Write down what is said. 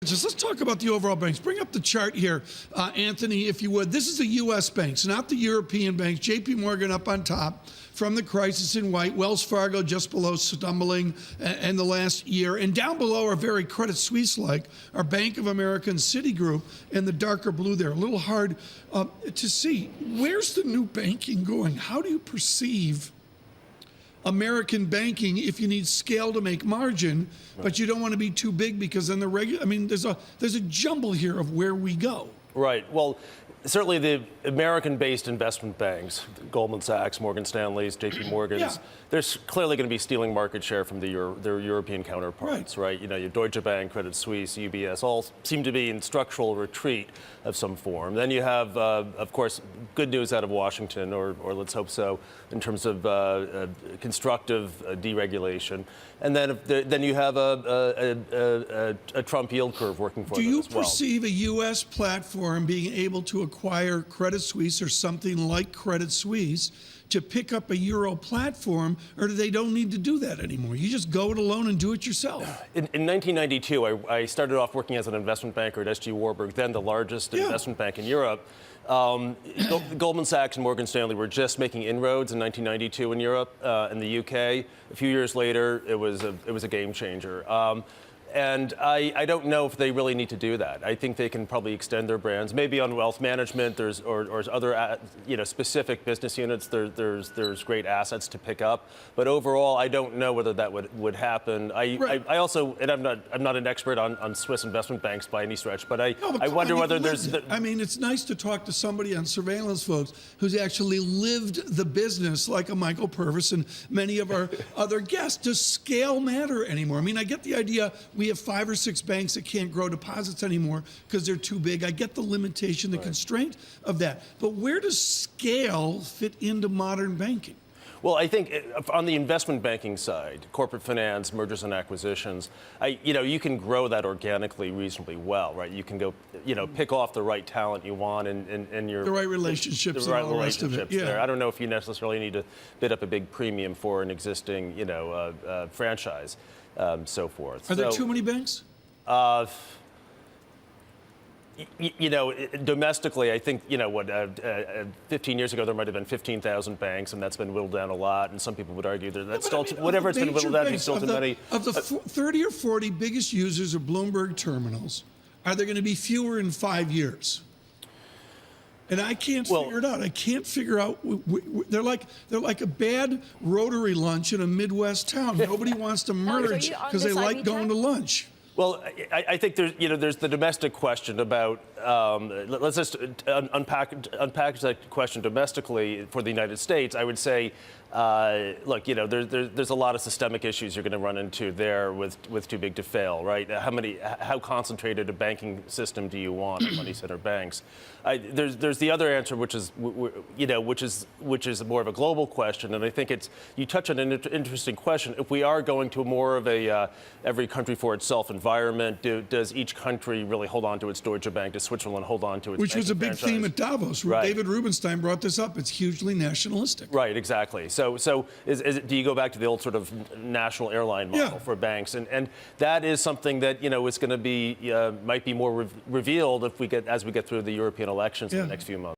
Just let's talk about the overall banks. Bring up the chart here, Anthony, if you would. This is the U.S. banks, not the European banks. J.P. Morgan up on top from the crisis in white. Wells Fargo just below, stumbling in the last year. And down below are very Credit Suisse-like, our Bank of America and Citigroup in the darker blue there. A little hard to see. Where's the new banking going? How do you perceive American banking if you need scale to make margin, but you don't want to be too big because then there's a jumble here of where we go. Right. Well, certainly the American-based investment banks, Goldman Sachs, Morgan Stanley's, J.P. Morgan's, they're clearly going to be stealing market share from their European counterparts, right? You know, your Deutsche Bank, Credit Suisse, UBS, all seem to be in structural retreat of some form. Then you have, of course, good news out of Washington, or let's hope so, in terms of constructive deregulation. And then you have a Trump yield curve working for them as well. Do you perceive a U.S. platform being able to acquire Credit Suisse or something like Credit Suisse to pick up a Euro platform, or do they don't need to do that anymore? You just go it alone and do it yourself. In 1992, I started off working as an investment banker at S.G. Warburg, then the largest investment bank in Europe. Goldman Sachs and Morgan Stanley were just making inroads in 1992 in Europe and the UK. A few years later, it was a game changer. And I don't know if they really need to do that. I think they can probably extend their brands, maybe on wealth management. Or other specific business units. There's great assets to pick up. But overall, I don't know whether that would happen. I also, and I'm not an expert on Swiss investment banks by any stretch, but I wonder whether there's. I mean, it's nice to talk to somebody on surveillance, folks, who's actually lived the business, like a Michael Purves and many of our other guests. Does scale matter anymore? I mean, I get the idea. We have 5 or 6 banks that can't grow deposits anymore because they're too big. I get the limitation, the constraint of that. But where does scale fit into modern banking? Well, I think on the investment banking side, corporate finance, mergers and acquisitions, you can grow that organically reasonably well, right? You can go, pick off the right talent you want and your the right relationships and all the rest of it. There. I don't know if you necessarily need to bid up a big premium for an existing, franchise, so forth. Are there too many banks? Domestically, I think, 15 years ago, there might have been 15,000 banks, and that's been whittled down a lot. And some people would argue that that's still, whatever it's been whittled down, it's still too many. Of the 30 or 40 biggest users of Bloomberg terminals, are there going to be fewer in 5 years? And I can't figure it out. I can't figure out. They're like a bad Rotary lunch in a Midwest town. Nobody wants to merge because they like going to lunch. Well, I think there's the domestic question about, let's just unpackage that question domestically for the United States. I would say, look, there's a lot of systemic issues you're going to run into there with too big to fail, right? How concentrated a banking system do you want, money center banks? There's the other answer, which is more of a global question, and I think you touch on an interesting question. If we are going to more of a every country for itself environment, does each country really hold on to its Deutsche Bank? Does Switzerland hold on to its Which was a big franchise? theme at Davos. Right. David Rubenstein brought this up. It's hugely nationalistic. Right, exactly. So do you go back to the old sort of national airline model for banks? And that is something that, is going to be, might be more revealed as we get through the European elections in the next few months.